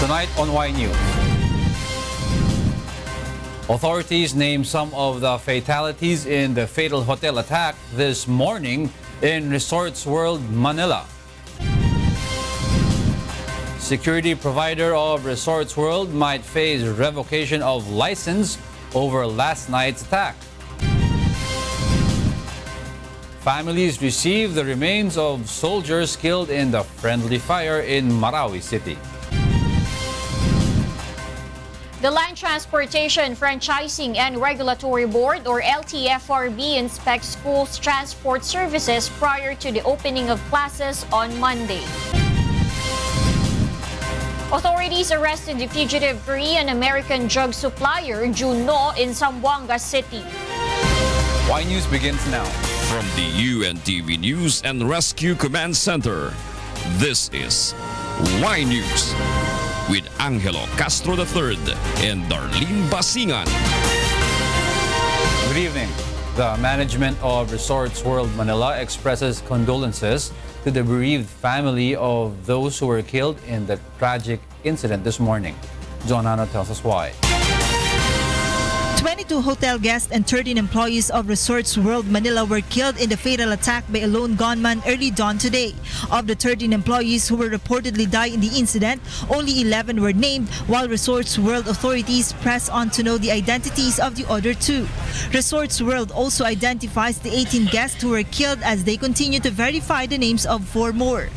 Tonight on Y News. Authorities named some of the fatalities in the fatal hotel attack this morning in Resorts World Manila. Security provider of Resorts World might face revocation of license over last night's attack. Families receive the remains of soldiers killed in the friendly fire in Marawi City. The Land Transportation Franchising and Regulatory Board, or LTFRB, inspects schools' transport services prior to the opening of classes on Monday. Authorities arrested the fugitive Korean-American drug supplier Juno in Zamboanga City. Y News begins now. From the UNTV News and Rescue Command Center, this is Y News with Angelo, Castro III, and Darlene Basingan. Good evening. The management of Resorts World Manila expresses condolences to the bereaved family of those who were killed in the tragic incident this morning. John Ano tells us why. 22 hotel guests and 13 employees of Resorts World Manila were killed in the fatal attack by a lone gunman early dawn today. Of the 13 employees who were reportedly died in the incident, only 11 were named, while Resorts World authorities press on to know the identities of the other two. Resorts World also identifies the 18 guests who were killed as they continue to verify the names of 4 more.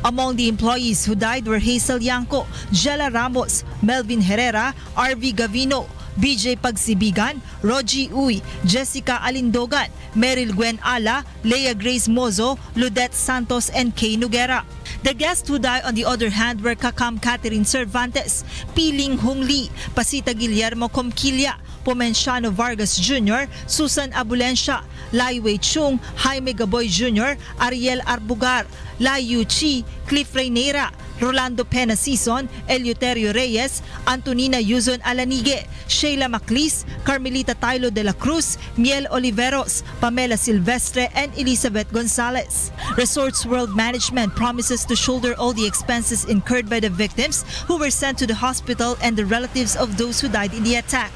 Among the employees who died were Hazel Yanco, Jella Ramos, Melvin Herrera, RV Gavino, BJ Pagsibigan, Rogie Uy, Jessica Alindogan, Meryl Gwen Ala, Leia Grace Mozo, Ludette Santos, and Kay Noguera. The guests who died, on the other hand, were Kakam Catherine Cervantes, Piling Hung Lee, Pasita Guillermo Comquilla, Pomenciano Vargas Jr., Susan Abulencia, Lai Wei Chung, Jaime Gaboy Jr., Ariel Arbugar, Lai Yu Chi, Cliff Reynera, Rolando Pena Sison, Eleuterio Reyes, Antonina Yuzon Alanigue, Sheila Maclis, Carmelita Tailo de la Cruz, Miel Oliveros, Pamela Silvestre, and Elizabeth Gonzalez. Resorts World Management promises to shoulder all the expenses incurred by the victims who were sent to the hospital and the relatives of those who died in the attack.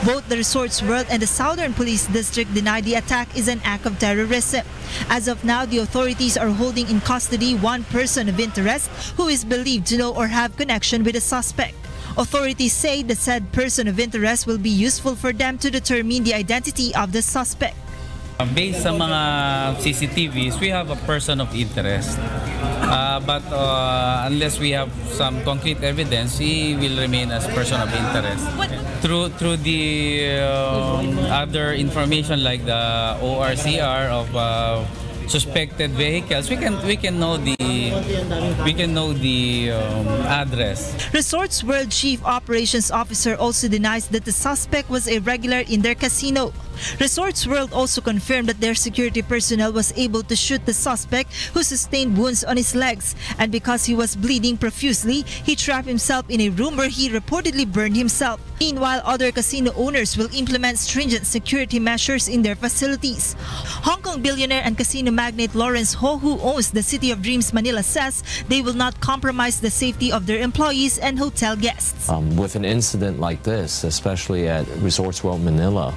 Both the Resorts World and the Southern Police District denied the attack is an act of terrorism. As of now, the authorities are holding in custody one person of interest who is believed to know or have connection with the suspect. Authorities say the said person of interest will be useful for them to determine the identity of the suspect. Based sa mga CCTVs, we have a person of interest. But unless we have some concrete evidence, he will remain as person of interest. Through the other information like the ORCR of suspected vehicles, we can know the address. Resorts World Chief Operations Officer also denies that the suspect was a regular in their casino. Resorts World also confirmed that their security personnel was able to shoot the suspect, who sustained wounds on his legs, and because he was bleeding profusely, he trapped himself in a room where he reportedly burned himself. Meanwhile, other casino owners will implement stringent security measures in their facilities. Hong Kong billionaire and casino magnate Lawrence Ho, who owns the City of Dreams Manila, says they will not compromise the safety of their employees and hotel guests. With an incident like this, especially at Resorts World Manila,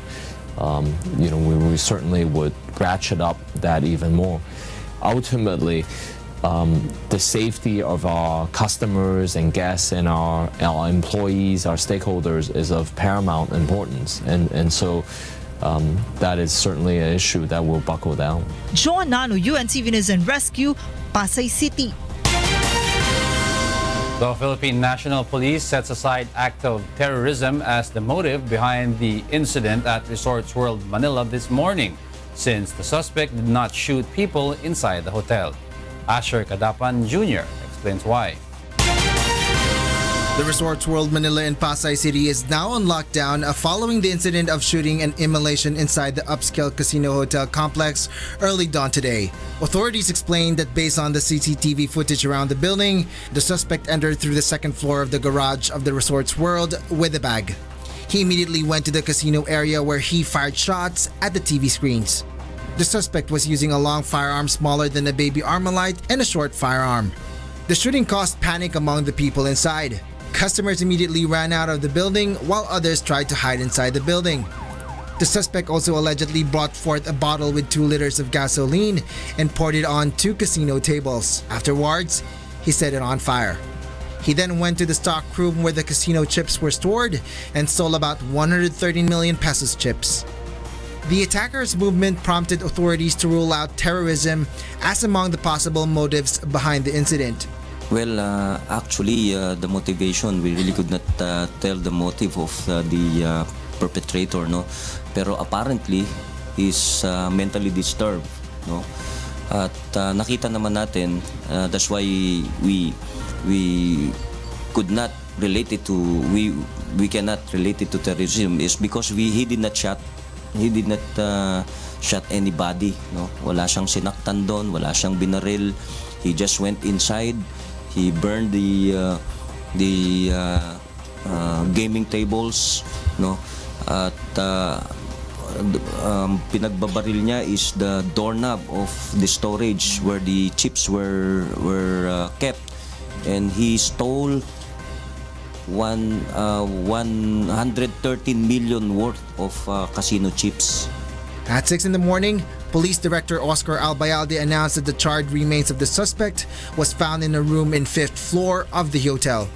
we certainly would ratchet up that even more. Ultimately, the safety of our customers and guests and our employees, our stakeholders, is of paramount importance, and so that is certainly an issue that will buckle down. Joan Nano, UNTV News and Rescue, Pasay City. The Philippine National Police sets aside act of terrorism as the motive behind the incident at Resorts World Manila this morning, since the suspect did not shoot people inside the hotel. Asher Kadapan Jr. explains why. The Resorts World Manila in Pasay City is now on lockdown following the incident of shooting and immolation inside the upscale casino hotel complex early dawn today. Authorities explained that based on the CCTV footage around the building, the suspect entered through the second floor of the garage of the Resorts World with a bag. He immediately went to the casino area where he fired shots at the TV screens. The suspect was using a long firearm smaller than a baby Armalite and a short firearm. The shooting caused panic among the people inside. Customers immediately ran out of the building while others tried to hide inside the building. The suspect also allegedly brought forth a bottle with 2 liters of gasoline and poured it on 2 casino tables. Afterwards, he set it on fire. He then went to the stock room where the casino chips were stored and stole about 130 million pesos chips. The attacker's movement prompted authorities to rule out terrorism as among the possible motives behind the incident. Well, actually, the motivation, we really could not tell the motive of the perpetrator, no. Pero apparently, he's mentally disturbed, no. At nakita naman natin, that's why we could not relate it to we cannot relate it to terrorism, is because he did not shot anybody, no. Wala siyang sinaktan doon, wala siyang binaril. He just went inside. He burned the gaming tables, no. At pinagbabaril niya is the doorknob of the storage where the chips were kept, and he stole 113 million worth of casino chips. At 6 in the morning, Police Director Oscar Albayalde announced that the charred remains of the suspect was found in a room in 5th floor of the hotel.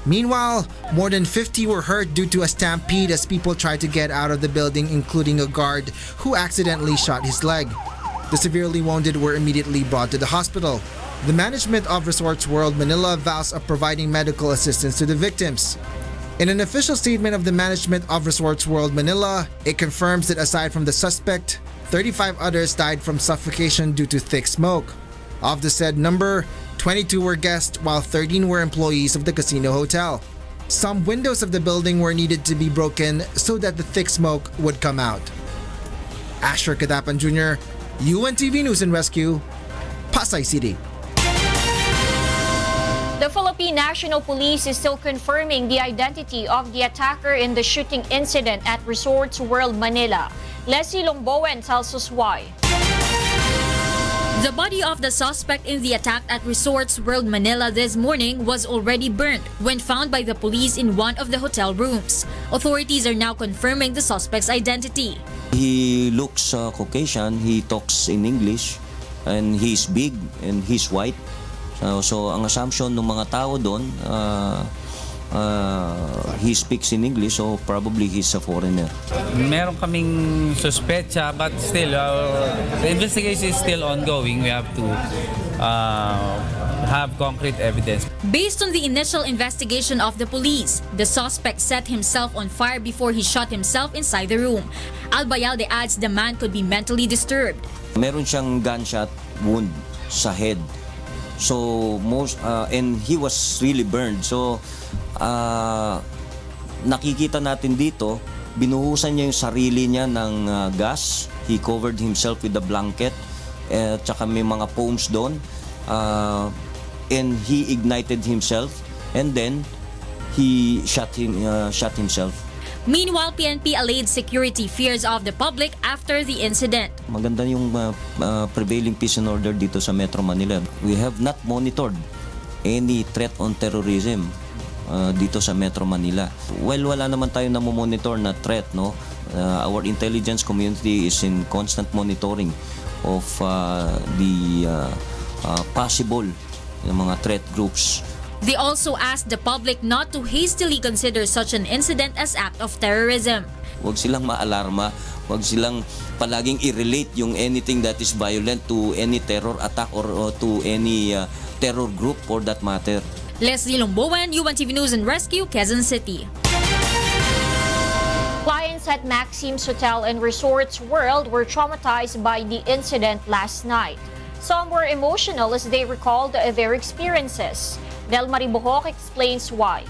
Meanwhile, more than 50 were hurt due to a stampede as people tried to get out of the building, including a guard who accidentally shot his leg. The severely wounded were immediately brought to the hospital. The management of Resorts World Manila vows of providing medical assistance to the victims. In an official statement of the management of Resorts World Manila, it confirms that aside from the suspect, 35 others died from suffocation due to thick smoke. Of the said number, 22 were guests while 13 were employees of the casino hotel. Some windows of the building were needed to be broken so that the thick smoke would come out. Asher Kadapan Jr., UNTV News and Rescue, Pasay City. The Philippine National Police is still confirming the identity of the attacker in the shooting incident at Resorts World Manila. Leslie Longbowen tells us why. The body of the suspect in the attack at Resorts World Manila this morning was already burnt when found by the police in one of the hotel rooms. Authorities are now confirming the suspect's identity. He looks Caucasian, he talks in English, and he's big and he's white. So ang assumption ng mga tao doon, he speaks in English, so probably he's a foreigner. Meron kaming suspecha, but still, the investigation is still ongoing. We have to have concrete evidence. Based on the initial investigation of the police, the suspect set himself on fire before he shot himself inside the room. Albayalde adds the man could be mentally disturbed. Meron siyang gunshot wound sa head. So and he was really burned. So nakikita natin dito, binuhusan niya yung sarili niya ng gas. He covered himself with a blanket. Tsaka may mga foams doon. And he ignited himself. And then he shot himself. Meanwhile, PNP allayed security fears of the public after the incident. Maganda yung prevailing peace and order dito sa Metro Manila. We have not monitored any threat on terrorism dito sa Metro Manila. Well, wala naman tayo namomonitor na threat, no? Our intelligence community is in constant monitoring of the possible mga threat groups. They also asked the public not to hastily consider such an incident as act of terrorism. Huwag silang maalarma, huwag silang palaging i-relate yung anything that is violent to any terror attack or to any terror group for that matter. Leslie Longbowen, UNTV News and Rescue, Quezon City. Clients at Maxim's Hotel and Resorts World were traumatized by the incident last night. Some were emotional as they recalled their experiences. Del Maribojoc explains why.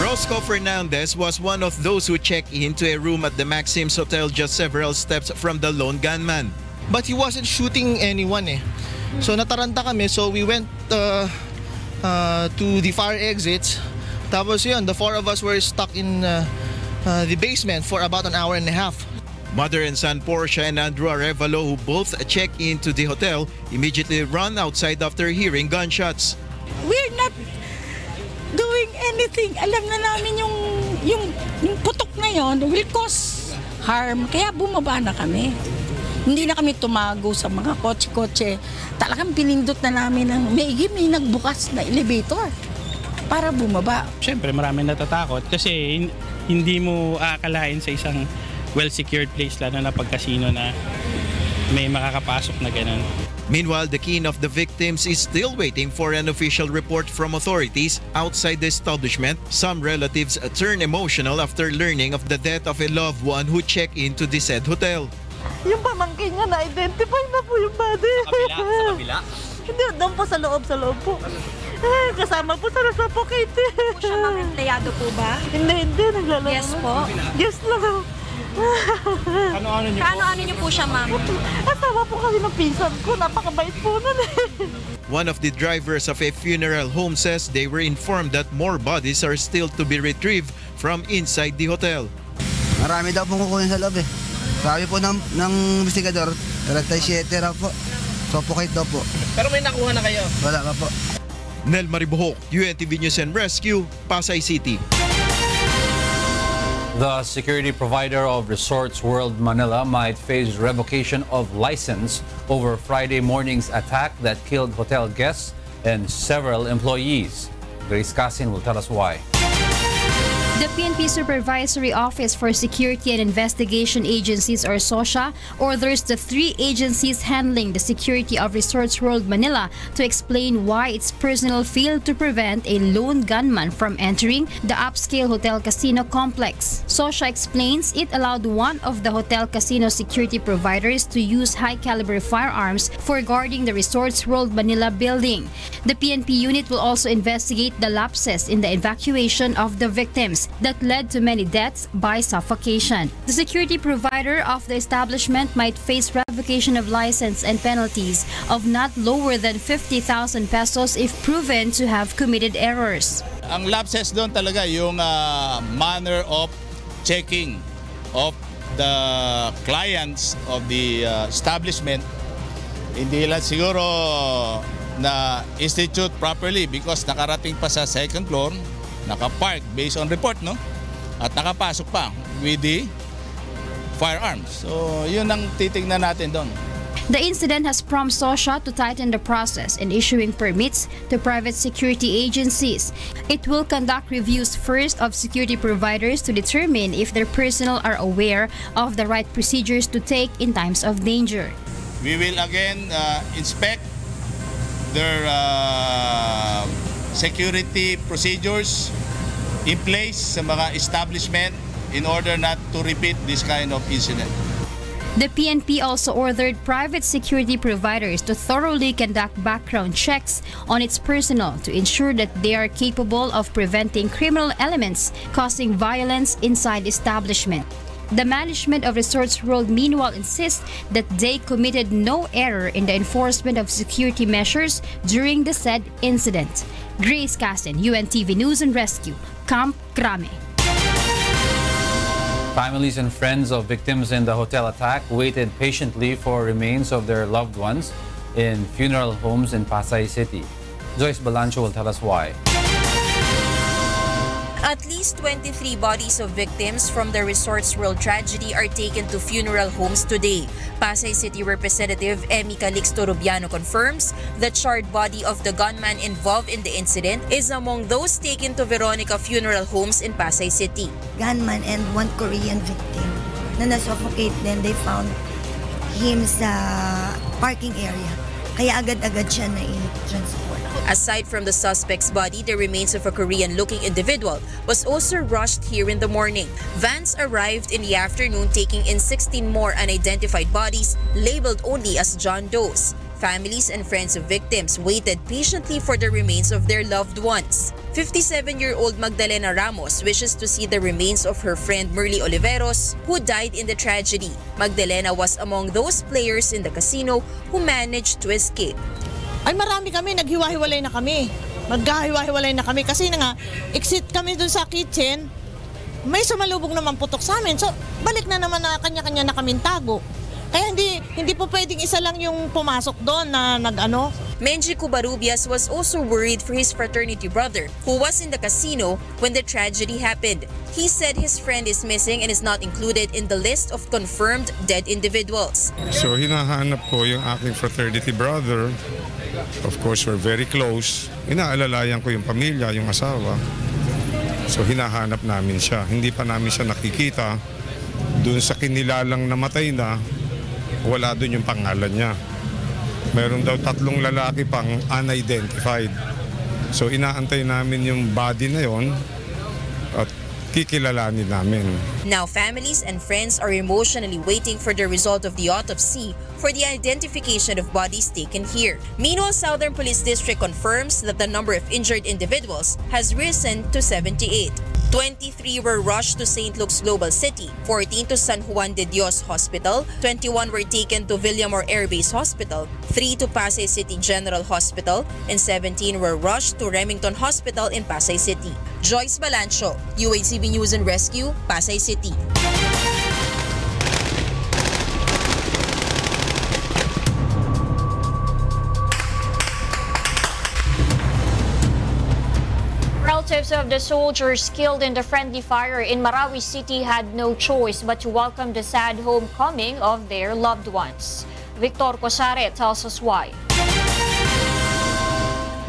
Roscoe Fernandez was one of those who checked into a room at the Maxim's Hotel just several steps from the lone gunman. But he wasn't shooting anyone eh. So nataranta kami, so we went to the fire exits. Tapos yun, the four of us were stuck in the basement for about an hour and a half. Mother and son Portia and Andrew Arevalo, who both check into the hotel, immediately run outside after hearing gunshots. We're not doing anything. Alam na namin yung putok na yon will cause harm. Kaya bumaba na kami. Hindi na kami tumago sa mga kotse-kotse. Talagang pinindot na namin ng may nagbukas na elevator para bumaba. Siyempre maraming natatakot kasi hindi mo aakalain sa isang well-secured place lalo na pag-casino na may makakapasok na ganun. Meanwhile, the kin of the victims is still waiting for an official report from authorities outside the establishment. Some relatives turn emotional after learning of the death of a loved one who checked into the said hotel. Yung pamangkin niya na-identify na po yung body. Sa kabila? Hindi, doon po sa loob po. Kasama po sa suffocated. Po siya mga empleyado po ba? Hindi, naglalaro. Yes po? Yes lang. Ano niyo po siya, ma'am? Asawa po kasi ng pinsan ko, napakabait po nun eh. One of the drivers of a funeral home says they were informed that more bodies are still to be retrieved from inside the hotel. Marami daw pong kukunin sa loob eh. Sabi po ng investigador, 37 raw po. Suffocate daw po. Pero may nakuha na kayo? Wala pa po. Nel Maribuhok, UNTV News and Rescue, Pasay City. The security provider of Resorts World Manila might face revocation of license over Friday morning's attack that killed hotel guests and several employees. Grace Casin will tell us why. The PNP Supervisory Office for Security and Investigation Agencies, or SOSA, orders the three agencies handling the security of Resorts World Manila to explain why its personnel failed to prevent a lone gunman from entering the upscale hotel casino complex. SOSA explains it allowed one of the hotel casino security providers to use high-caliber firearms for guarding the Resorts World Manila building. The PNP unit will also investigate the lapses in the evacuation of the victims that led to many deaths by suffocation. The security provider of the establishment might face revocation of license and penalties of not lower than 50,000 pesos if proven to have committed errors. Ang lapses doon talaga yung manner of checking of the clients of the establishment. Hindi lang siguro na institute properly because nakarating pa sa second floor, nakapark based on report, no? At nakapasok pa with the firearms. So, yun ang titignan natin doon. The incident has prompted SOSA to tighten the process in issuing permits to private security agencies. It will conduct reviews first of security providers to determine if their personnel are aware of the right procedures to take in times of danger. We will again inspect their security procedures in place sa mga establishment in order not to repeat this kind of incident. The PNP also ordered private security providers to thoroughly conduct background checks on its personnel to ensure that they are capable of preventing criminal elements causing violence inside establishment. The management of Resorts World meanwhile insists that they committed no error in the enforcement of security measures during the said incident. Grace Casin, UNTV News and Rescue, Camp Crame. Families and friends of victims in the hotel attack waited patiently for remains of their loved ones in funeral homes in Pasay City. Joyce Balancho will tell us why. At least 23 bodies of victims from the Resorts World tragedy are taken to funeral homes today. Pasay City Representative Emmy Calixto Rubiano confirms the charred body of the gunman involved in the incident is among those taken to Veronica Funeral Homes in Pasay City. Gunman and one Korean victim na nasuffocate, then they found him sa parking area. Kaya agad-agad siya na i-transport. Aside from the suspect's body, the remains of a Korean-looking individual was also rushed here in the morning. Vans arrived in the afternoon taking in 16 more unidentified bodies labeled only as John Doe's. Families and friends of victims waited patiently for the remains of their loved ones. 57-year-old Magdalena Ramos wishes to see the remains of her friend Merly Oliveros, who died in the tragedy. Magdalena was among those players in the casino who managed to escape. Ay marami kami, naghiwa-hiwalay na kami. Magkahiwa-hiwalay na kami kasi nga exit kami dun sa kitchen. may sumalubong naman putok sa amin. So, balik na naman na kanya-kanya na kaming tago. Kaya hindi po pwedeng isa lang yung pumasok doon na nag-ano. Menji Cubarubias was also worried for his fraternity brother who was in the casino when the tragedy happened. He said his friend is missing and is not included in the list of confirmed dead individuals. So hinahanap ko yung aking fraternity brother. Of course, we're very close. Inaalalayan ko yung pamilya, yung asawa. So hinahanap namin siya. Hindi pa namin siya nakikita. Doon sa kinilalang namatay na, wala doon yung pangalan niya. Meron daw 3 lalaki pang unidentified. So inaantay namin yung body na yon at kikilalanin namin. Now families and friends are emotionally waiting for the result of the autopsy for the identification of bodies taken here. Meanwhile, Southern Police District confirms that the number of injured individuals has risen to 78. 23 were rushed to St. Luke's Global City, 14 to San Juan de Dios Hospital, 21 were taken to Villamor Air Base Hospital, 3 to Pasay City General Hospital, and 17 were rushed to Remington Hospital in Pasay City. Joyce Balancho, UNTV News and Rescue, Pasay City. Relatives of the soldiers killed in the friendly fire in Marawi City had no choice but to welcome the sad homecoming of their loved ones. Victor Cosare tells us why.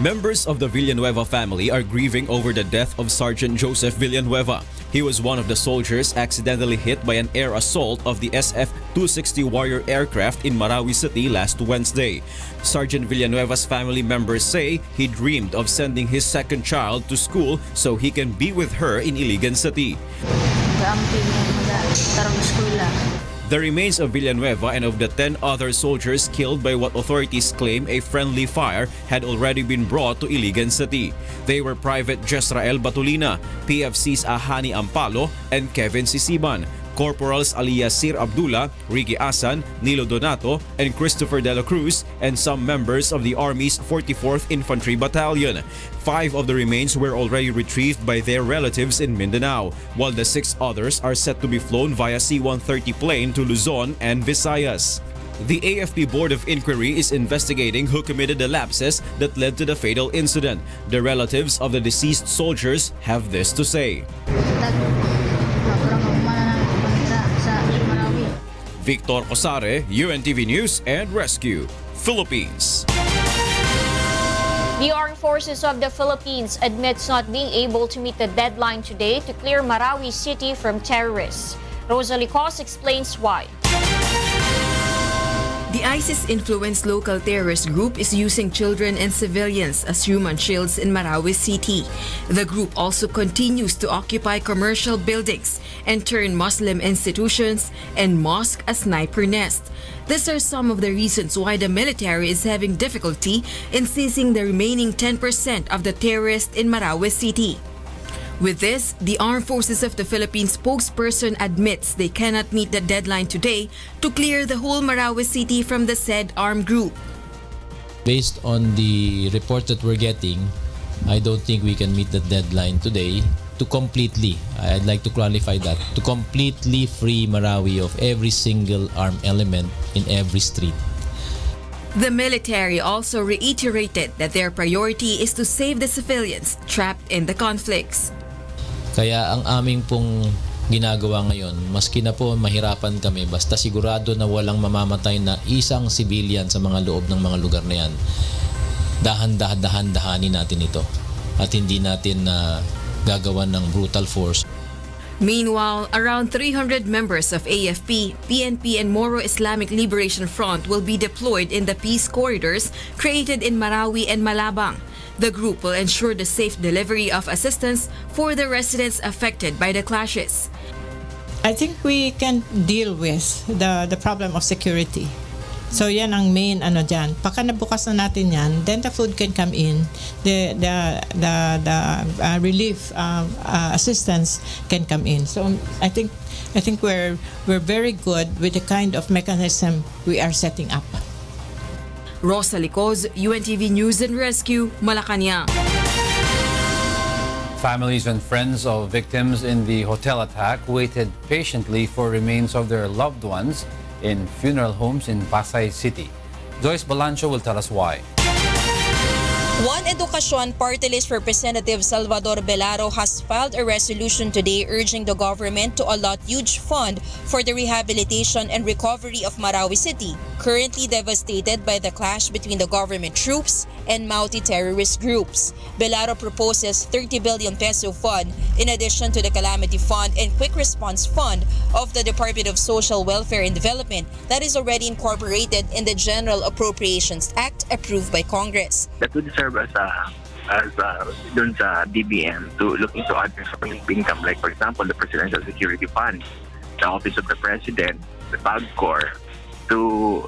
Members of the Villanueva family are grieving over the death of Sergeant Joseph Villanueva. He was one of the soldiers accidentally hit by an air assault of the SF-260 Warrior aircraft in Marawi City last Wednesday. Sergeant Villanueva's family members say he dreamed of sending his second child to school so he can be with her in Iligan City. The remains of Villanueva and of the 10 other soldiers killed by what authorities claim a friendly fire had already been brought to Iligan City. They were Private Jesrael Batulina, PFCs Ahani Ampalo, and Kevin Sisiban, Corporals Aliyasir Abdullah, Ricky Asan, Nilo Donato, and Christopher De La Cruz, and some members of the Army's 44th Infantry Battalion. 5 of the remains were already retrieved by their relatives in Mindanao, while the 6 others are set to be flown via C-130 plane to Luzon and Visayas. The AFP Board of Inquiry is investigating who committed the lapses that led to the fatal incident. The relatives of the deceased soldiers have this to say. Victor Cosare, UNTV News and Rescue, Philippines. The Armed Forces of the Philippines admits not being able to meet the deadline today to clear Marawi City from terrorists. Rosalie Cos explains why. The ISIS-influenced local terrorist group is using children and civilians as human shields in Marawi City. The group also continues to occupy commercial buildings and turn Muslim institutions and mosques as sniper nests. These are some of the reasons why the military is having difficulty in seizing the remaining 10% of the terrorists in Marawi City. With this, the Armed Forces of the Philippines spokesperson admits they cannot meet the deadline today to clear the whole Marawi City from the said armed group. Based on the report that we're getting, I don't think we can meet the deadline today to completely, I'd like to clarify that, to completely free Marawi of every single armed element in every street. The military also reiterated that their priority is to save the civilians trapped in the conflicts. Kaya ang aming pong ginagawa ngayon, maski na po mahirapan kami, basta sigurado na walang mamamatay na isang civilian sa mga loob ng mga lugar na yan, dahan-dahanin natin ito at hindi natin gagawan ng brutal force. Meanwhile, around 300 members of AFP, PNP, and Moro Islamic Liberation Front will be deployed in the peace corridors created in Marawi and Malabang. The group will ensure the safe delivery of assistance for the residents affected by the clashes. I think we can deal with the problem of security. So yan ang main dyan. Pagka nabukas na natin yan, then the food can come in, the relief assistance can come in. So I think we're very good with the kind of mechanism we are setting up. Rosalie Coz, UNTV News and Rescue, Malacanang. Families and friends of victims in the hotel attack waited patiently for remains of their loved ones in funeral homes in Marawi City. Joyce Balancho will tell us why. One Educacion Party List Representative Salvador Belaro has filed a resolution today urging the government to allot huge fund for the rehabilitation and recovery of Marawi City, currently devastated by the clash between the government troops and multi-terrorist groups. Belaro proposes 30 billion peso fund in addition to the Calamity Fund and Quick Response Fund of the Department of Social Welfare and Development that is already incorporated in the General Appropriations Act approved by Congress. That would serve as dun sa DBM to look into other sources of income, like for example the Presidential Security Fund, the Office of the President, the PAGCOR, to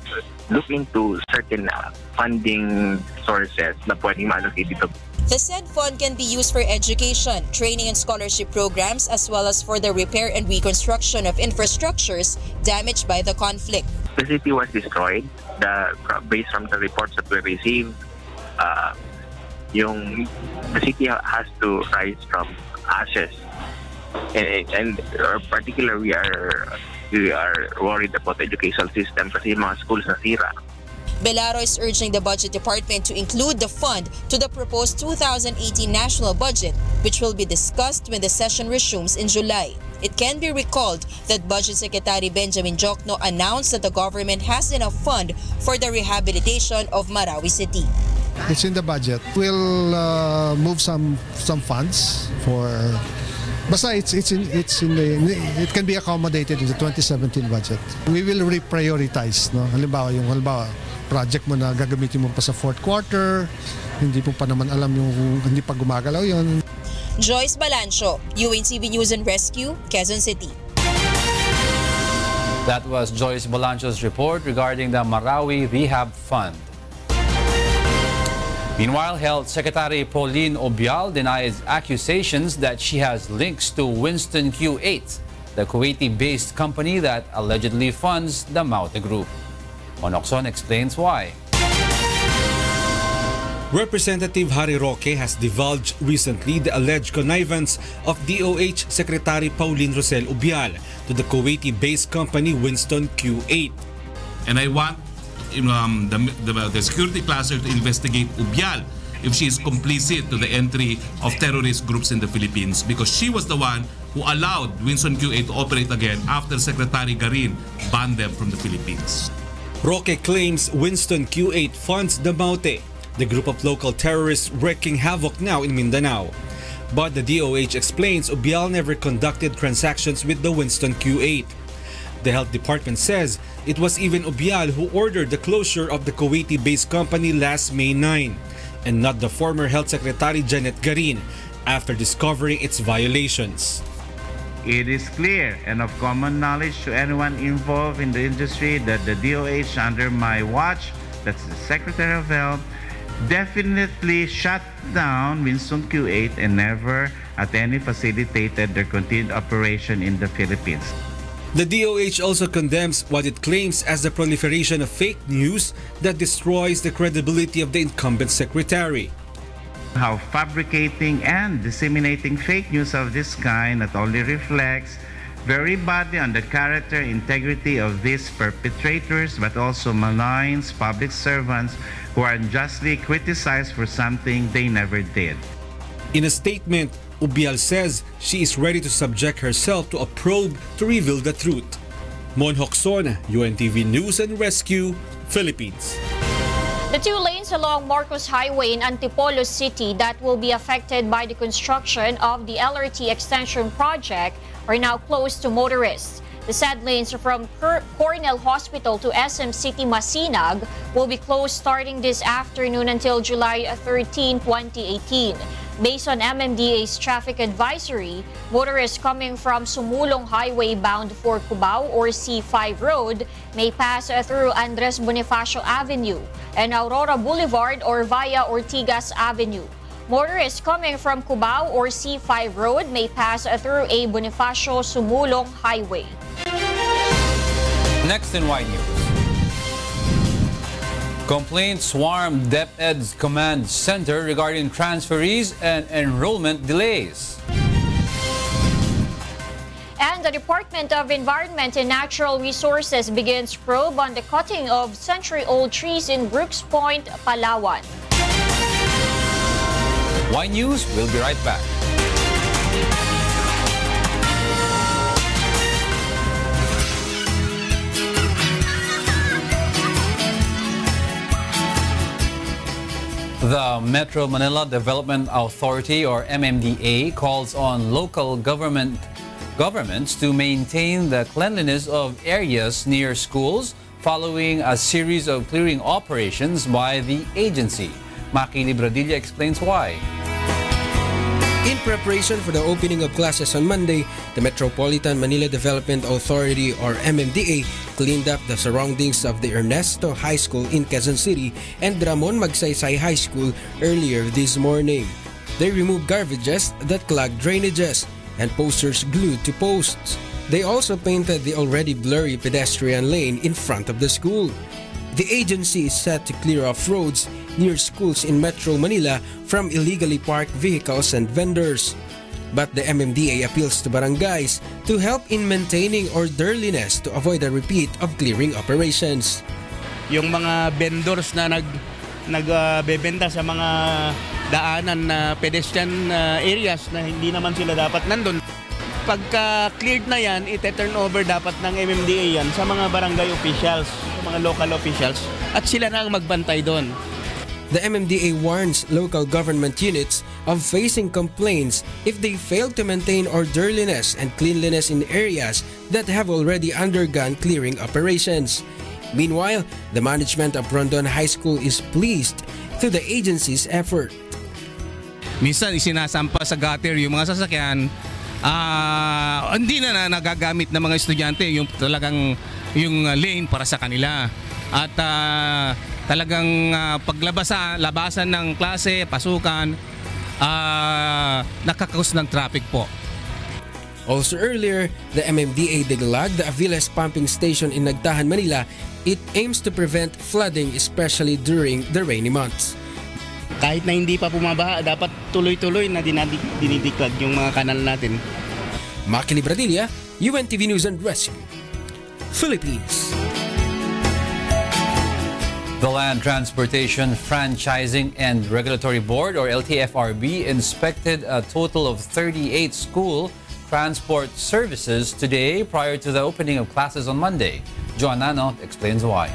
look into certain funding sources na pwedeng ma-allocate dito. The said fund can be used for education, training and scholarship programs as well as for the repair and reconstruction of infrastructures damaged by the conflict. The city was destroyed. Based on the reports that we received, the city has to rise from ashes, and particularly we are worried about the educational system kasi yung mga schools nasira. Belaro is urging the Budget Department to include the fund to the proposed 2018 national budget, which will be discussed when the session resumes in July. It can be recalled that Budget Secretary Benjamin Jokno announced that the government has enough fund for the rehabilitation of Marawi City. It's in the budget. We'll move some funds for. Basta it can be accommodated in the 2017 budget. We will reprioritize, no? Halimbawa project mo na gagamitin mo pa sa fourth quarter, hindi mo pa naman alam yung hindi pa gumagalaw yon. Joyce Balancho, UNTV News and Rescue, Quezon City. That was Joyce Balancho's report regarding the Marawi Rehab Fund. Meanwhile, Health Secretary Pauline Obial denies accusations that she has links to Winston Q8, the Kuwaiti-based company that allegedly funds the Maute Group. Monokson explains why. Representative Harry Roque has divulged recently the alleged connivance of DOH Secretary Pauline Rosel Obial to the Kuwaiti-based company Winston Q8. And I want the security cluster to investigate Obial if she is complicit to the entry of terrorist groups in the Philippines, because she was the one who allowed Winston Q8 to operate again after Secretary Garin banned them from the Philippines. Roque claims Winston Q8 funds the Maute, the group of local terrorists wreaking havoc now in Mindanao. But the DOH explains Obial never conducted transactions with the Winston Q8. The Health Department says it was even Obial who ordered the closure of the Kuwaiti-based company last May 9, and not the former Health Secretary Janet Garin after discovering its violations. It is clear and of common knowledge to anyone involved in the industry that the DOH under my watch, that's the Secretary of Health, definitely shut down Winston Q8 and never at any facilitated their continued operation in the Philippines. The DOH also condemns what it claims as the proliferation of fake news that destroys the credibility of the incumbent secretary. How fabricating and disseminating fake news of this kind not only reflects very badly on the character and integrity of these perpetrators, but also maligns public servants who are unjustly criticized for something they never did. In a statement, Obial says she is ready to subject herself to a probe to reveal the truth. Mon Hokson, UNTV News and Rescue, Philippines. The 2 lanes along Marcos Highway in Antipolo City that will be affected by the construction of the LRT extension project are now closed to motorists. The said lanes from Cornell Hospital to SM City Masinag will be closed starting this afternoon until July 13, 2018. Based on MMDA's traffic advisory, motorists coming from Sumulong Highway bound for Cubao or C5 Road may pass through Andres Bonifacio Avenue and Aurora Boulevard or via Ortigas Avenue. Motorists coming from Cubao or C5 Road may pass through a Bonifacio Sumulong Highway. Next in Y News. Complaints swarmed DepEd's command center regarding transferees and enrollment delays. And the Department of Environment and Natural Resources begins probe on the cutting of century-old trees in Brooks Point, Palawan. Y News, we'll be right back. The Metro Manila Development Authority, or MMDA, calls on local governments to maintain the cleanliness of areas near schools following a series of clearing operations by the agency. Maki Libradilla explains why. In preparation for the opening of classes on Monday, the Metropolitan Manila Development Authority, or MMDA, cleaned up the surroundings of the Ernesto High School in Quezon City and Ramon Magsaysay High School earlier this morning. They removed garbages that clogged drainages and posters glued to posts. They also painted the already blurry pedestrian lane in front of the school. The agency is set to clear off roads near schools in Metro Manila from illegally parked vehicles and vendors. But the MMDA appeals to barangays to help in maintaining orderliness to avoid a repeat of clearing operations. Yung mga vendors na nagbebenta sa mga daanan na pedestrian areas na hindi naman sila dapat nandun. Pagka cleared na yan, ite-turn over dapat ng MMDA yan sa mga barangay officials, sa mga local officials, at sila na ang magbantay doon. The MMDA warns local government units of facing complaints if they fail to maintain orderliness and cleanliness in areas that have already undergone clearing operations. Meanwhile, the management of Rondon High School is pleased to the agency's effort. Minsan isinasampa sa gutter yung mga sasakyan, hindi na nagagamit ng mga estudyante yung talagang yung lane para sa kanila. At talagang labasan ng klase, pasukan, nakakos ng traffic po. Also earlier, the MMDA deglagged the Aviles pumping station in Nagtahan, Manila. It aims to prevent flooding, especially during the rainy months. Kahit na hindi pa pumabaha, dapat tuloy-tuloy na dinidiklag yung mga kanal natin. Maki Libradilla, UNTV News and Rescue, Philippines. The Land Transportation Franchising and Regulatory Board, or LTFRB, inspected a total of 38 school transport services today prior to the opening of classes on Monday. Joanano explains why.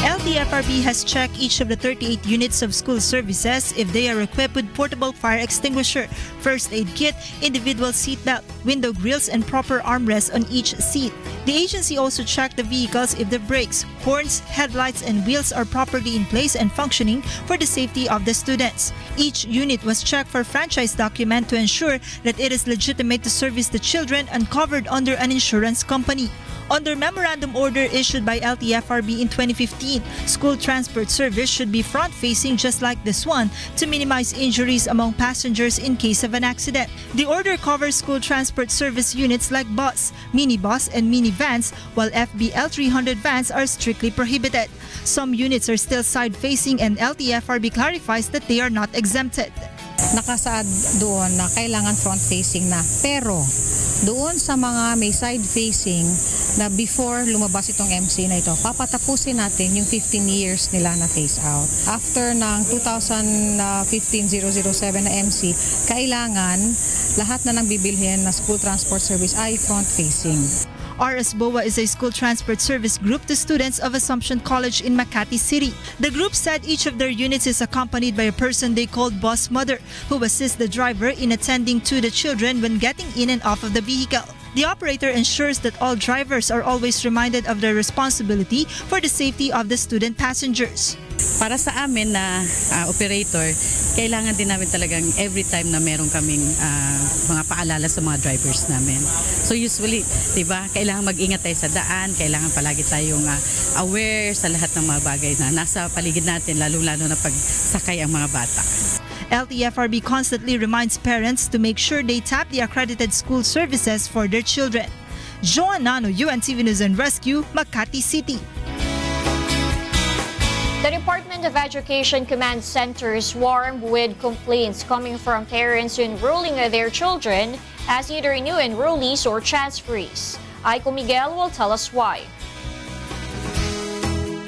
LTFRB has checked each of the 38 units of school services if they are equipped with portable fire extinguisher, first aid kit, individual seatbelt, window grills, and proper armrests on each seat. The agency also checked the vehicles if the brakes, horns, headlights, and wheels are properly in place and functioning for the safety of the students. Each unit was checked for franchise document to ensure that it is legitimate to service the children and covered under an insurance company. Under memorandum order issued by LTFRB in 2015, school transport service should be front-facing just like this one to minimize injuries among passengers in case of an accident. The order covers school transport service units like bus, minibus, and minivans, while FBL 300 vans are strictly prohibited. Some units are still side-facing, and LTFRB clarifies that they are not exempted. Nakasaad doon na kailangan front-facing na. Pero doon sa mga may side-facing na before lumabas itong MC na ito, papatapusin natin yung 15 years nila na phase out. After ng 2015-007 na MC, kailangan lahat na nang bibilhin na school transport service ay front-facing. RS BOA is a school transport service group to students of Assumption College in Makati City. The group said each of their units is accompanied by a person they called bus mother, who assists the driver in attending to the children when getting in and off of the vehicle. The operator ensures that all drivers are always reminded of their responsibility for the safety of the student passengers. Para sa amin na operator, kailangan din namin talagang every time na meron kaming mga paalala sa mga drivers namin. So usually, diba, kailangan mag-ingat tayo sa daan, kailangan palagi tayong aware sa lahat ng mga bagay na nasa paligid natin, lalo-lalo na pagsakay ang mga bata. LTFRB constantly reminds parents to make sure they tap the accredited school services for their children. Joanano, UNTV News and Rescue, Makati City. Department of Education Command Center swarmed with complaints coming from parents enrolling their children as either new enrollees or transferees. Aiko Miguel will tell us why.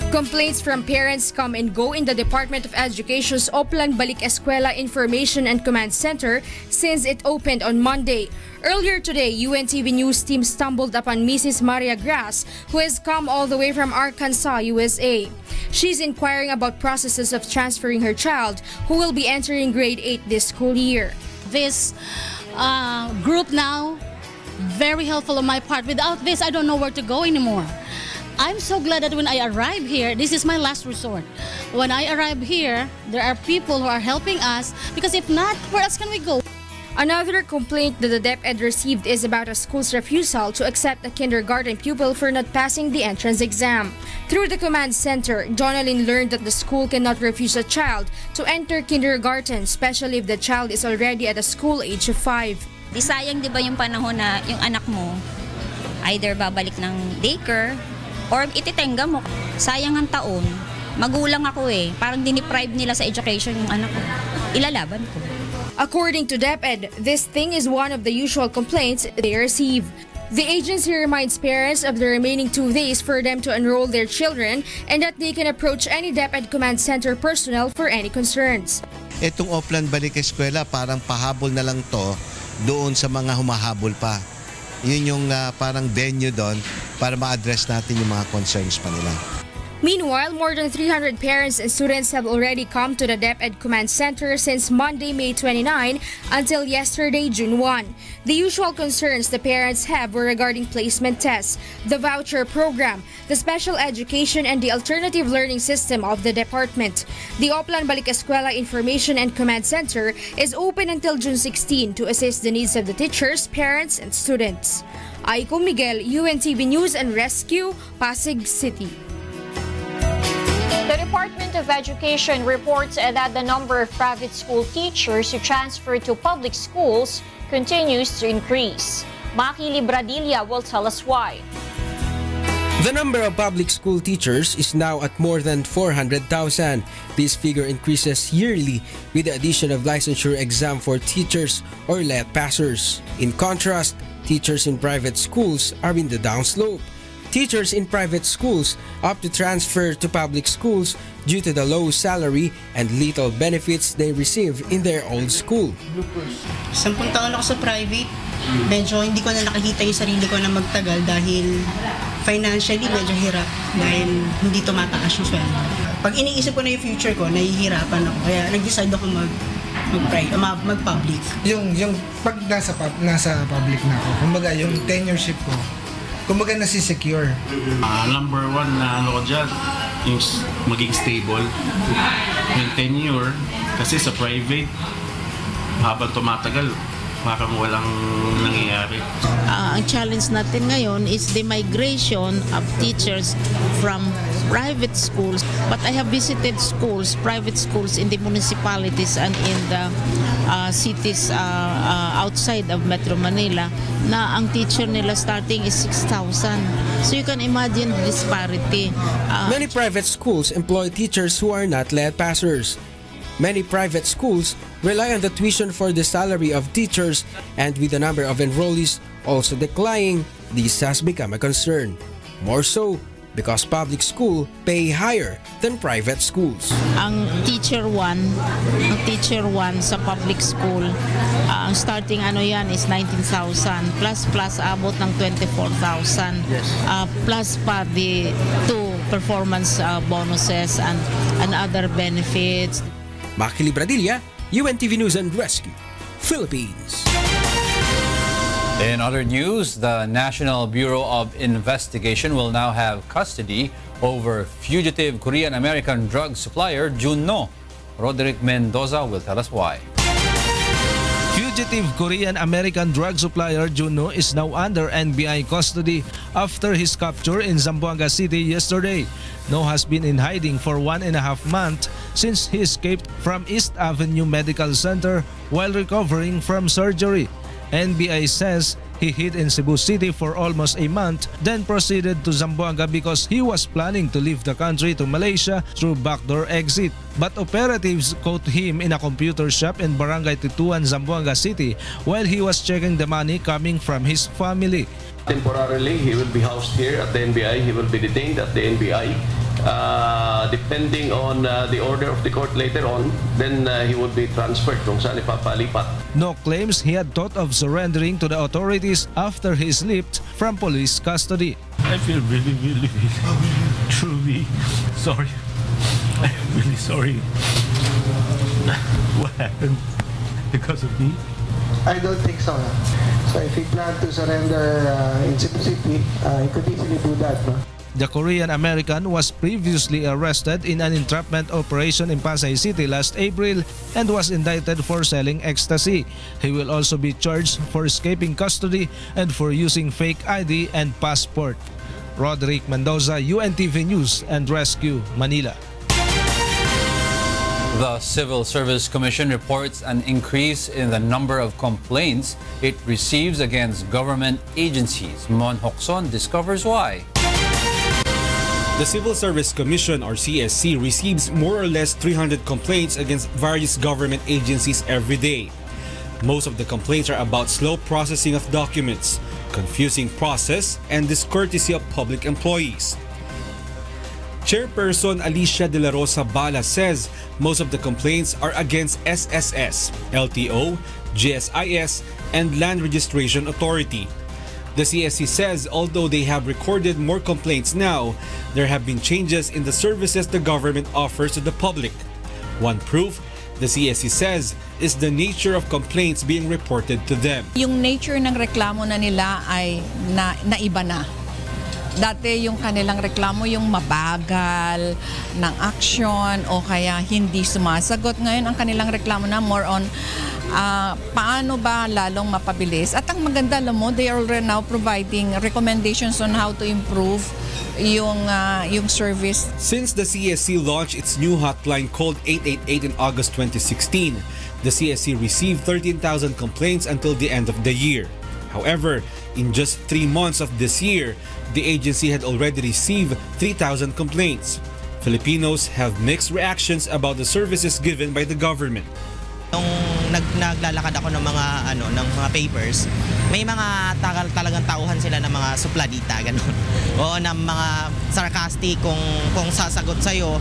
Complaints from parents come and go in the Department of Education's Oplan Balik Eskwela Information and Command Center since it opened on Monday. Earlier today, UNTV News team stumbled upon Mrs. Maria Grass, who has come all the way from Arkansas, USA. She's inquiring about processes of transferring her child, who will be entering grade 8 this school year. This group now, very helpful on my part. Without this, I don't know where to go anymore. I'm so glad that when I arrive here, this is my last resort. When I arrive here, there are people who are helping us because if not, where else can we go? Another complaint that the DepEd received is about a school's refusal to accept a kindergarten pupil for not passing the entrance exam. Through the command center, Darlene learned that the school cannot refuse a child to enter kindergarten, especially if the child is already at a school age of 5. Di sayang di ba yung panahon na yung anak mo either babalik ng daycare or ititenga mo. Sayang ang taon. Magulang ako eh. Parang diniprive nila sa education yung anak ko. Ilalaban ko. According to DepEd, this thing is one of the usual complaints they receive. The agency reminds parents of the remaining 2 days for them to enroll their children and that they can approach any DepEd Command Center personnel for any concerns. Itong Oplan Balik Eskwela parang pahabol na lang to doon sa mga humahabol pa. Yun yung parang venue doon para ma-address natin yung mga concerns pa nila. Meanwhile, more than 300 parents and students have already come to the DepEd Command Center since Monday, May 29 until yesterday, June 1. The usual concerns the parents have were regarding placement tests, the voucher program, the special education, and the alternative learning system of the department. The Oplan Balik Eskwela Information and Command Center is open until June 16 to assist the needs of the teachers, parents, and students. Aiko Miguel, UNTV News and Rescue, Pasig City. The Department of Education reports that the number of private school teachers who transfer to public schools continues to increase. Maki Libradilla will tell us why. The number of public school teachers is now at more than 400,000. This figure increases yearly with the addition of licensure exam for teachers or let passers. In contrast, teachers in private schools are in the downslope. Teachers in private schools opt to transfer to public schools due to the low salary and little benefits they receive in their old school. 10 taon ako sa private. Medyo hindi ko na nakikita yung sarili ko na magtagal dahil financially medyo hirap dahil hindi tumataas yung sweldo. Pag iniisip ko na yung future ko, nahihirapan ako. Kaya nag-decide ako mag-public. Yung pag nasa public na ako, kumbaga yung tenureship ko, kumbaga nasi-secure. Number 1 na ano ko dyan, yung maging stable. Yung tenure, kasi sa private, habang tumatagal, parang walang nangyayari. Ang challenge natin ngayon is the migration of teachers from private schools. But I have visited schools, private schools in the municipalities and in the cities outside of Metro Manila na ang teacher nila starting is 6,000. So you can imagine the disparity. Many private schools employ teachers who are not lead passers. Many private schools rely on the tuition for the salary of teachers, and with the number of enrollees also declining, this has become a concern. More so because public school pay higher than private schools. Ang teacher 1 sa public school, ang starting is 19,000 plus abot ng 24,000 plus pa the 2 performance bonuses and other benefits. Maki Libradilla, UNTV News and Rescue, Philippines. In other news, the National Bureau of Investigation will now have custody over fugitive Korean-American drug supplier Junno. Roderick Mendoza will tell us why. Fugitive Korean-American drug supplier Junno is now under NBI custody after his capture in Zamboanga City yesterday. No has been in hiding for 1.5 months since he escaped from East Avenue Medical Center while recovering from surgery. NBI says He hid in Cebu City for almost a month, then proceeded to Zamboanga because he was planning to leave the country to Malaysia through backdoor exit. But operatives caught him in a computer shop in Barangay Tituan, Zamboanga City while he was checking the money coming from his family. Temporarily, he will be housed here at the NBI. He will be detained at the NBI. Depending on the order of the court later on, then he will be transferred kung saan ipapalipat. No claims he had thought of surrendering to the authorities after he slipped from police custody. I feel really, truly sorry. I'm really sorry. What happened because of me? I don't think so. So if he planned to surrender in Cebu City, he could easily do that. No? The Korean-American was previously arrested in an entrapment operation in Pasay City last April and was indicted for selling ecstasy. He will also be charged for escaping custody and for using fake ID and passport. Roderick Mendoza, UNTV News and Rescue, Manila. The Civil Service Commission reports an increase in the number of complaints it receives against government agencies. Mon Hokson discovers why. The Civil Service Commission, or CSC, receives more or less 300 complaints against various government agencies every day. Most of the complaints are about slow processing of documents, confusing process, and discourtesy of public employees. Chairperson Alicia De La Rosa Bala says most of the complaints are against SSS, LTO, GSIS, and Land Registration Authority. The CSC says although they have recorded more complaints now, there have been changes in the services the government offers to the public. One proof, the CSC says, is the nature of complaints being reported to them. Yung nature ng reklamo na nila ay naiba na. Dati yung kanilang reklamo yung mabagal ng action o kaya hindi sumasagot. Ngayon ang kanilang reklamo na more on paano ba lalong mapabilis. At ang maganda, alam mo, they are already now providing recommendations on how to improve yung service. Since the CSC launched its new hotline called 888 in August 2016, the CSC received 13,000 complaints until the end of the year. However, in just 3 months of this year, the agency had already received 3,000 complaints. Filipinos have mixed reactions about the services given by the government. Nung naglalakad ako ng mga papers, may mga talagang tauhan sila ng mga supladita ganun. O ng mga sarcastic kung sasagot sa iyo.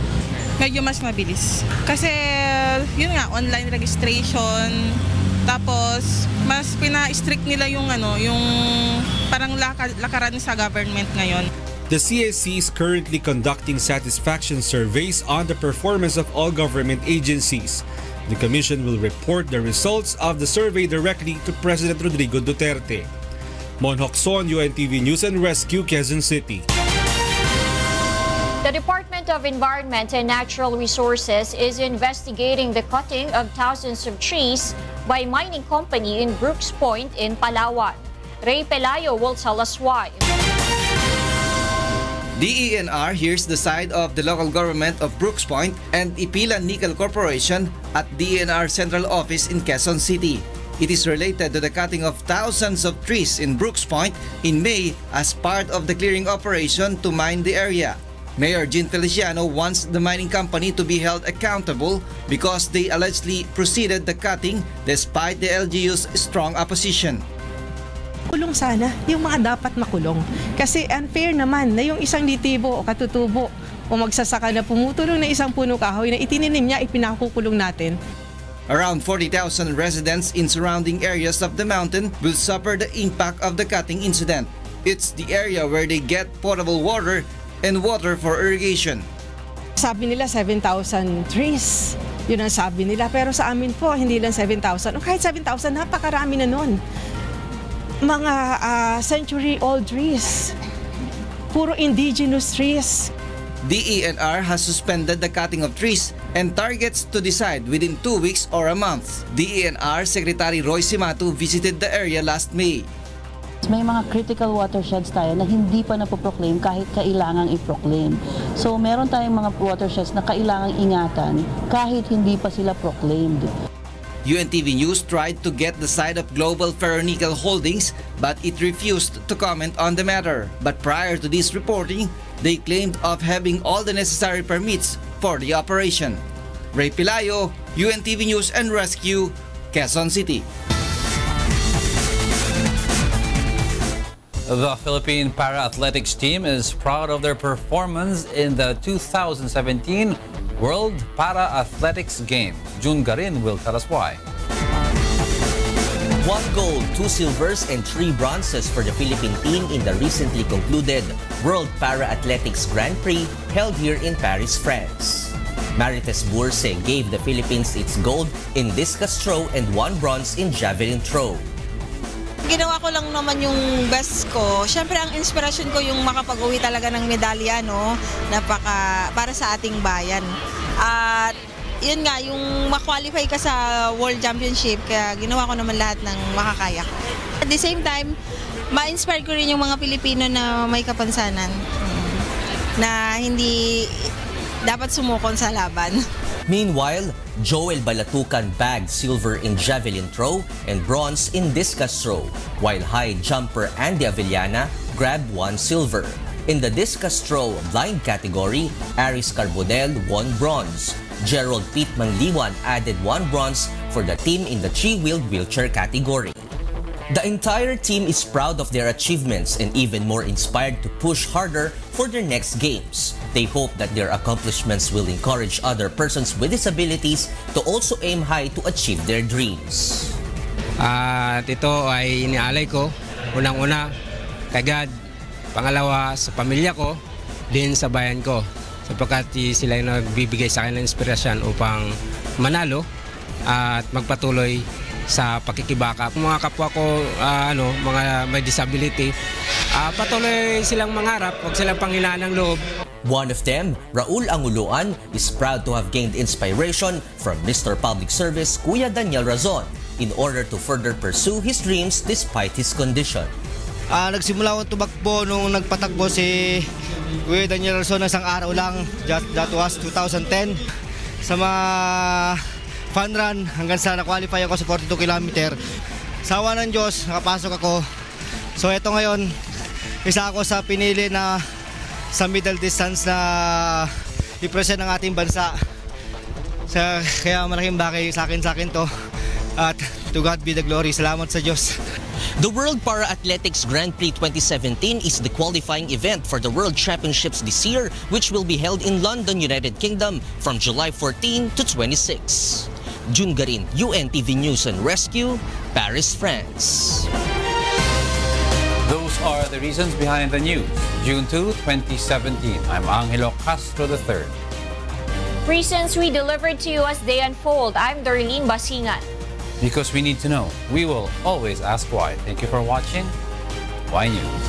Medyo mas mabilis. Kasi yun nga, online registration. Tapos mas pina-strict nila yung parang lakaran sa government ngayon. The CSC is currently conducting satisfaction surveys on the performance of all government agencies. The Commission will report the results of the survey directly to President Rodrigo Duterte. Mon Hokson, UNTV News and Rescue, Quezon City. The Department of Environment and Natural Resources is investigating the cutting of thousands of trees by mining company in Brooks Point in Palawan. Ray Pelayo will tell us why. DENR hears the side of the local government of Brooks Point and Ipila Nickel Corporation at DENR Central Office in Quezon City. It is related to the cutting of thousands of trees in Brooks Point in May as part of the clearing operation to mine the area. Mayor Jean Feliciano wants the mining company to be held accountable because they allegedly proceeded the cutting despite the LGU's strong opposition. Kulong sana yung mga dapat makulong. Kasi unfair naman na yung isang nitibo o katutubo o magsasaka na pumutulong na isang puno kahoy na itininim niya, ipinakukulong natin. Around 40,000 residents in surrounding areas of the mountain will suffer the impact of the cutting incident. It's the area where they get potable water and water for irrigation. Sabi nila 7,000 trees. Yun ang sabi nila. Pero sa amin po, hindi lang 7,000. O kahit 7,000, napakarami na nun. Mga century-old trees. Puro indigenous trees. DENR has suspended the cutting of trees and targets to decide within 2 weeks or a month. DENR Secretary Roy Simatu visited the area last May. May mga critical watersheds tayo na hindi pa napoproclaim kahit kailangang i-proclaim. So meron tayong mga watersheds na kailangang ingatan kahit hindi pa sila proclaimed. UNTV News tried to get the side of Global Ferronickel Holdings, but it refused to comment on the matter. But prior to this reporting, they claimed of having all the necessary permits for the operation. Ray Pilayo, UNTV News and Rescue, Quezon City. The Philippine Para-Athletics team is proud of their performance in the 2017 World Para-Athletics Games. June Garin will tell us why. 1 gold, 2 silvers, and 3 bronzes for the Philippine team in the recently concluded World Para-Athletics Grand Prix held here in Paris, France. Marites Bourse gave the Philippines its gold in discus throw and 1 bronze in javelin throw. Ginawa ko lang naman yung best ko. Siyempre, ang inspirasyon ko yung makapag-uwi talaga ng medalya, no? Para sa ating bayan. At yun nga, yung ma-qualify ka sa World Championship, kaya ginawa ko naman lahat ng makakaya ko. At the same time, ma-inspire ko rin yung mga Pilipino na may kapansanan, na hindi dapat sumukon sa laban. Meanwhile, Joel Balatucan bagged silver in javelin throw and bronze in discus throw, while high jumper Andy Avellana grabbed 1 silver. In the discus throw blind category, Aris Carbonell won bronze. Gerald Pittman Liwan added 1 bronze for the team in the 3-wheeled wheelchair category. The entire team is proud of their achievements and even more inspired to push harder for their next games. They hope that their accomplishments will encourage other persons with disabilities to also aim high to achieve their dreams. At ito ay inialay ko, unang-una, kay God, pangalawa sa pamilya ko, din sa bayan ko. Sapagkat sila yung nagbibigay sa akin ng inspirasyon upang manalo at magpatuloy sa pakikibaka. Mga kapwa ko, mga may disability, patuloy silang mangarap, huwag silang panghinaan ng loob. One of them, Raul Anguluan, is proud to have gained inspiration from Mr. Public Service Kuya Daniel Razon in order to further pursue his dreams despite his condition. Nagsimula akong tumakbo nung nagpatakbo si Kuya Daniel Razon isang araw lang. That was 2010. Sa mga fun run hanggang sa na-qualify ako sa 42 km. Sa awa ng Diyos, nakapasok ako. So ito ngayon, isa ako sa pinili na sa middle distance na i-present ng ating bansa. Kaya malaking bagay sa akin to. At to God be the glory. Salamat sa Diyos. The World Para-Athletics Grand Prix 2017 is the qualifying event for the World Championships this year, which will be held in London, United Kingdom from July 14 to 26. June Garin, UNTV News and Rescue, Paris, France. Those are the reasons behind the news. June 2, 2017. I'm Angelo Castro III. Reasons we delivered to you as they unfold. I'm Darlene, Basingan. Because we need to know. We will always ask why. Thank you for watching. Why News.